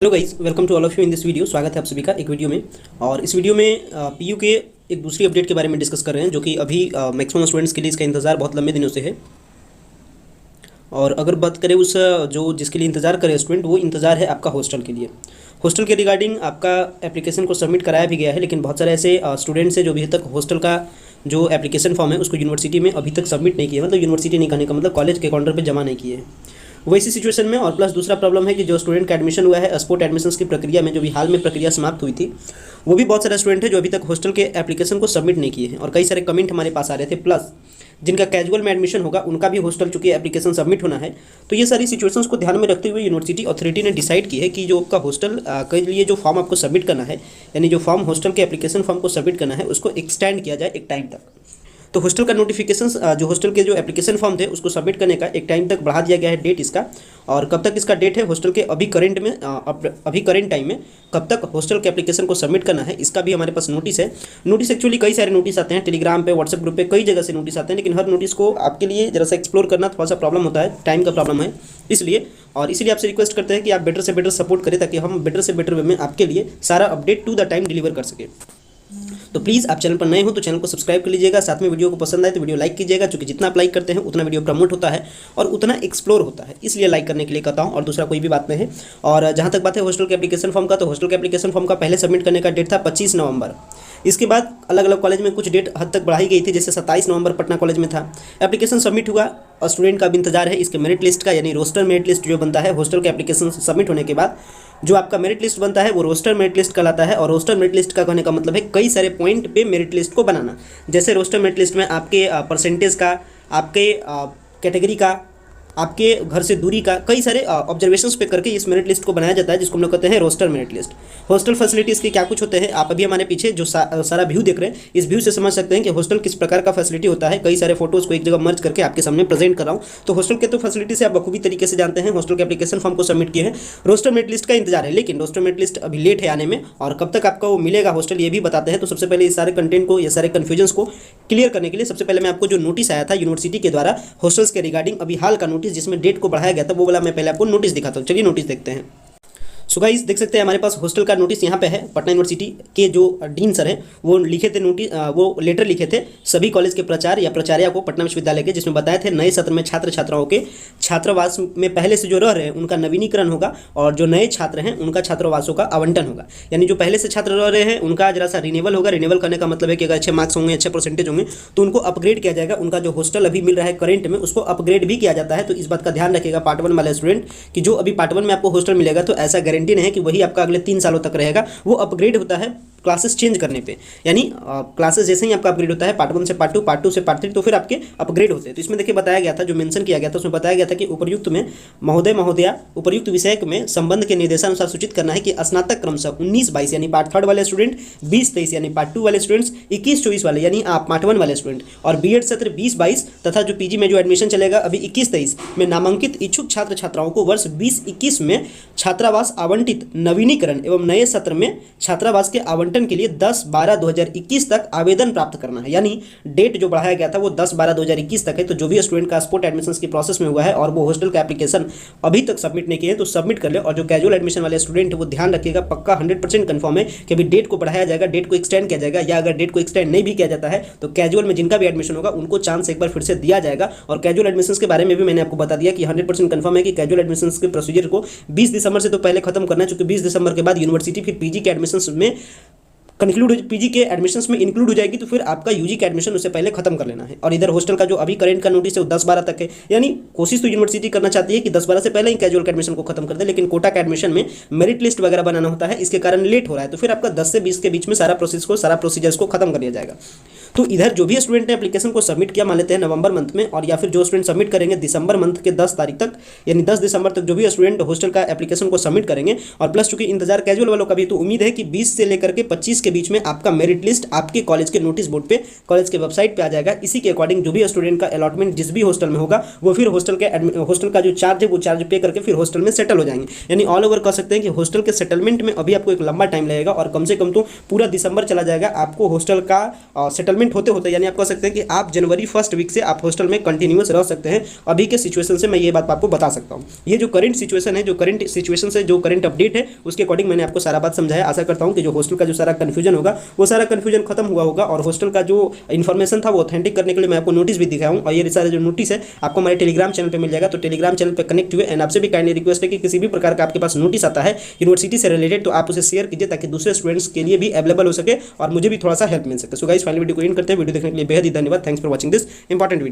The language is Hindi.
Hello guys, welcome to all of you in this video. स्वागत है आप सभी का एक वीडियो में। और इस वीडियो में पीयू के एक दूसरी अपडेट के बारे में डिस्कस कर रहे हैं, जो कि अभी मैक्सिमम स्टूडेंट्स के लिए इसका इंतज़ार बहुत लंबे दिनों से है। और अगर बात करें उस जो जिसके लिए इंतज़ार करे स्टूडेंट, वो इंतज़ार है आपका हॉस्टल के लिए। हॉस्टल के रिगार्डिंग आपका एप्लीकेशन को सबमिट कराया भी गया है, लेकिन बहुत सारे ऐसे स्टूडेंट्स हैं जो अभी तक हॉस्टल का जो एप्लीकेशन फॉर्म है उसको यूनिवर्सिटी में अभी तक सबमिट नहीं किया, मतलब यूनिवर्सिटी नहीं करने का मतलब कॉलेज के काउंटर पर जमा नहीं किए हैं। वैसी सिचुएशन में और प्लस दूसरा प्रॉब्लम है कि जो स्टूडेंट का एडमिशन हुआ है स्पोर्ट एडमिशन्स की प्रक्रिया में, जो भी हाल में प्रक्रिया समाप्त हुई थी, वो भी बहुत सारे स्टूडेंट हैं जो अभी तक हॉस्टल के एप्लीकेशन को सबमिट नहीं किए हैं। और कई सारे कमेंट हमारे पास आ रहे थे, प्लस जिनका कैजुअल में एडमिशन होगा उनका भी हॉस्टल चूंकि एप्लीकेशन सबमिट होना है। तो ये सारी सिचुएशंस को ध्यान में रखते हुए यूनिवर्सिटी अथॉरिटी ने डिसाइड की है कि जो आपका हॉस्टल के लिए जो फॉर्म आपको सबमिट करना है, यानी जो फॉर्म हॉस्टल के एप्लीकेशन फॉर्म को सबमिट करना है, उसको एक्सटेंड किया जाए एक टाइम तक। तो हॉस्टल का नोटिफिकेशंस जो हॉस्टल के जो एप्लीकेशन फॉर्म थे उसको सबमिट करने का एक टाइम तक बढ़ा दिया गया है, डेट इसका। और कब तक इसका डेट है हॉस्टल के अभी करेंट टाइम में कब तक हॉस्टल के एप्लीकेशन को सबमिट करना है, इसका भी हमारे पास नोटिस है। नोटिस एक्चुअली कई सारे नोटिस आते हैं, टेलीग्राम पे, व्हाट्सएप ग्रुप पे, कई जगह से नोटिस आते हैं, लेकिन हर नोटिस को आपके लिए जरा सा एक्सप्लोर करना थोड़ा सा प्रॉब्लम होता है, टाइम का प्रॉब्लम है इसलिए। और इसीलिए आपसे रिक्वेस्ट करते हैं कि आप बेटर से बेटर सपोर्ट करें, ताकि हम बेटर से बेटर वे में आपके लिए सारा update to the time deliver कर सकें। तो प्लीज़ आप चैनल पर नए हो तो चैनल को सब्सक्राइब कर लीजिएगा, साथ में वीडियो को पसंद आए तो वीडियो लाइक कीजिएगा, क्योंकि जितना आप लाइक करते हैं उतना वीडियो प्रमोट होता है और उतना एक्सप्लोर होता है, इसलिए लाइक करने के लिए कहता हूं, और दूसरा कोई भी बात नहीं है। और जहां तक बात है हॉस्टल के एप्लीकेशन फॉर्म का, तो हॉस्टल के एप्लीकेशन फॉर्म का पहले सबमिट करने का डेट था 25 नवंबर। इसके बाद अलग अलग कॉलेज में कुछ डेट हद तक बढ़ाई गई थी, जैसे 27 नवंबर पटना कॉलेज में था। एप्लीकेशन सबमिट हुआ और स्टूडेंट का भी इंतजार है इसके मेरिट लिस्ट का, यानी रोस्टर मेरिट लिस्ट जो बनता है हॉस्टल के एप्लीकेशन सबमिट होने के बाद, जो आपका मेरिट लिस्ट बनता है वो रोस्टर मेरिट लिस्ट कहलाता है। और रोस्टर मेरिट लिस्ट का कहने का मतलब है कई सारे पॉइंट पे मेरिट लिस्ट को बनाना। जैसे रोस्टर मेरिट लिस्ट में आपके परसेंटेज का, आपके कैटेगरी का, आपके घर से दूरी का, कई सारे ऑब्जर्वेशंस पे करके इस मेरिट लिस्ट को बनाया जाता है, जिसको हम लोग कहते हैं roster merit list. Hostel facilities के क्या कुछ होते हैं, आप अभी हमारे पीछे जो सारा व्यू देख रहे हैं, इस व्यू से समझ सकते हैं कि हॉस्टल किस प्रकार का फैसिलिटी होता है। कई सारे फोटोज़ को एक जगह मर्ज करके आपके सामने प्रेजेंट कर रहा हूँ। तो हॉस्टल के तो फैसिलिटी से आप बखूबी तरीके से जानते हैं। हॉस्टल के एप्लीकेशन फॉर्म को सबमिट किए हैं, रोस्टर मेरिट लिस्ट का इंतजार है, लेकिन रोस्टर मेरिट लिस्ट अभी लेट है आने में, और कब तक आपको मिलेगा हॉस्टल ये भी बताते हैं। तो सबसे पहले इस सारे कंटेंट को, ये सारे कन्फ्यूजन्स को क्लियर करने के लिए सबसे पहले मैं आपको जो नोटिस आया था यूनिवर्सिटी के द्वारा हॉस्टल्स के रिगार्डिंग, अभी हाल का नोटिस जिसमें डेट को बढ़ाया गया था, वो वाला मैं पहले आपको नोटिस दिखाता हूँ। चलिए नोटिस देखते हैं। सो गाइस देख सकते हैं हमारे पास हॉस्टल का नोटिस यहाँ पे है। पटना यूनिवर्सिटी के जो डीन सर हैं वो लिखे थे नोटिस, वो लेटर लिखे थे सभी कॉलेज के प्राचार्य या प्राचार्य को पटना विश्वविद्यालय के, जिसमें बताए थे नए सत्र में छात्र छात्राओं के छात्रावास में पहले से जो रह रहे हैं उनका नवीनीकरण होगा, और जो नए छात्र हैं उनका छात्रावासों का आवंटन होगा। यानी जो पहले से छात्र रह रहे हैं उनका जरा सा रिन्यूअल होगा। रिन्यूअल करने का मतलब है कि अगर अच्छे मार्क्स होंगे, अच्छे परसेंटेज होंगे, तो उनको अपग्रेड किया जाएगा। उनका जो हॉस्टल अभी मिल रहा है करेंट में, उसको अपग्रेड भी किया जाता है। तो इस बात का ध्यान रखिएगा पार्ट 1 वाले स्टूडेंट, कि जो अभी पार्ट 1 में आपको हॉस्टल मिलेगा तो ऐसा गारंटी नहीं है कि वही आपका अगले 3 सालों तक रहेगा, वो अपग्रेड होता है क्लासेस चेंज करने पे। यानी क्लासेस जैसे ही आपका अपग्रेड होता है पार्ट 1 से पार्ट 2, पार्ट 2 से पार्ट 3, तो फिर आपके अपग्रेड होते हैं। तो इसमें देखिए बताया गया था, जो मेंशन किया गया था उसमें बताया गया था कि उपर्युक्त में महोदय महोदया उपर्युक्त विषय में संबंध के निर्देशानुसार सूचित करना है कि स्नातक क्रमशः 19-22 यानी पार्ट 3 वाले स्टूडेंट, 20-23 यानी पार्ट 2 वाले स्टूडेंट्स, 21-24 वाले यानी आप पार्ट 1 वाले स्टूडेंट, और बीएड सत्र 20-22 तथा जो पीजी में जो एडमिशन चलेगा अभी 21-23 में नामांकित इच्छुक छात्र छात्राओं को वर्ष 20-21 में छात्रावास आवंटित नवीनीकरण एवं नए सत्र में छात्रावास के आवंटन के लिए 10/12/2021 तक आवेदन प्राप्त करना है। यानी डेट जो बढ़ाया गया था वो 10/12/2021 तक है। तो जो भी स्टूडेंट का स्पोर्ट एडमिशंस की प्रोसेस में हुआ है और वो हॉस्टल का एप्लीकेशन अभी तक सबमिट नहीं किए तो सबमिट कर ले। और जो कैजुअल एडमिशन वाले स्टूडेंट है वो ध्यान रखिएगा, पक्का 100% कंफर्म है कि अभी डेट को बढ़ाया जाएगा, डेट को एक्सटेंड किया जाएगा, या अगर डेट को एक्सटेंड नहीं भी किया जाता है तो कैजुअल में जिनका भी एडमिशन होगा उनको चांस एक बार फिर से दिया जाएगा। और कैजुअल एडमिशंस के बारे में भी मैंने आपको बता दिया कि 100% कंफर्म है कि कैजुअल एडमिशंस के प्रोसीजर को 20 दिसंबर से तो पहले खत्म करना है, क्योंकि 20 दिसंबर के बाद यूनिवर्सिटी फिर पीजी के एडमिशंस में पीजी के एडमिशंस में इंक्लूड हो जाएगी, तो फिर आपका यूजी का एडमिशन उससे पहले खत्म कर लेना है। और इधर हॉस्टल का जो अभी करेंट का नोटिस है वो 10-12 तक है। यानी कोशिश तो यूनिवर्सिटी करना चाहती है कि 10-12 से पहले ही कैजुअल का एडमिशन को खत्म कर दे, लेकिन कोटा का एडमिशन में मेरिट लिस्ट वगैरह बनाना होता है, इसके कारण लेट हो रहा है। तो फिर आपका 10 से 20 के बीच में सारा प्रोसीजर्स को खत्म कर दिया जाएगा। तो इधर जो भी स्टूडेंट ने एप्लीकेशन को सबमिट किया, मान लेते हैं नवंबर मंथ में, और या फिर जो स्टूडेंट सबमिट करेंगे दिसंबर मंथ के 10 तारीख तक, यानी 10 दिसंबर तक जो भी स्टूडेंट हॉस्टल का एप्लीकेशन को सबमिट करेंगे, और प्लस चूंकि इंतजार कैजुअल वालों का भी, तो उम्मीद है कि 20 से लेकर के 25 के बीच में आपका मेरिट लिस्ट आपके कॉलेज के नोटिस बोर्ड पे, कॉलेज के वेबसाइट पे आ जाएगा। इसी के अकॉर्डिंग जो भी स्टूडेंट का अलॉटमेंट जिस भी हॉस्टल में होगा वो फिर हॉस्टल का जो चार्ज है वो चार्ज पे करके फिर हॉस्टल में सेटल हो जाएंगे। यानी ऑल ओवर कह सकते हैं कि हॉस्टल के सेटलमेंट में अभी आपको एक लंबा टाइम लगेगा और कम से कम तो पूरा दिसंबर चला जाएगा आपको हॉस्टल का सेटलमेंट होते होते। यानी आप कह सकते हैं कि आप जनवरी फर्स्ट वीक से आप हॉस्टल में कंटिन्यूस रह सकते हैं। अभी के सिचुएशन से मैं ये बात आपको बता सकता हूँ। ये जो करंट सिचुएशन है, जो करंट सिचुएशन से जो करंट अपडेट है उसके अकॉर्डिंग मैंने आपको सारा बात समझाया। आशा करता हूँ कि जो हॉस्टल का जो सारा कन्फ्यूजन होगा वो सारा कन्फ्यूजन खत्म हुआ होगा और हॉस्टल का जो इन्फॉर्मेशन था वो ऑथेंटिक करने के लिए मैं आपको नोटिस भी दिखाया हूँ। और ये सारे जो नोटिस है आपको हमारे टेलीग्राम चैनल पर मिल जाएगा। तो टेलीग्राम चैनल पर कनेक्ट हुए एंड आपसे भी काइंडली रिक्वेस्ट है कि किसी भी प्रकार का आपके पास नोटिस आता है यूनिवर्सिटी से रिलेटेड तो आप उसे शेयर कीजिए ताकि दूसरे स्टूडेंट्स के लिए भी अवेलेबल हो सके और मुझे भी थोड़ा सा हेल्प मिल सके। सो गाइस फाइनली वीडियो को एंड करते हैं। वीडियो देखने के लिए बेहद ही धन्यवाद। Thanks for watching this important video.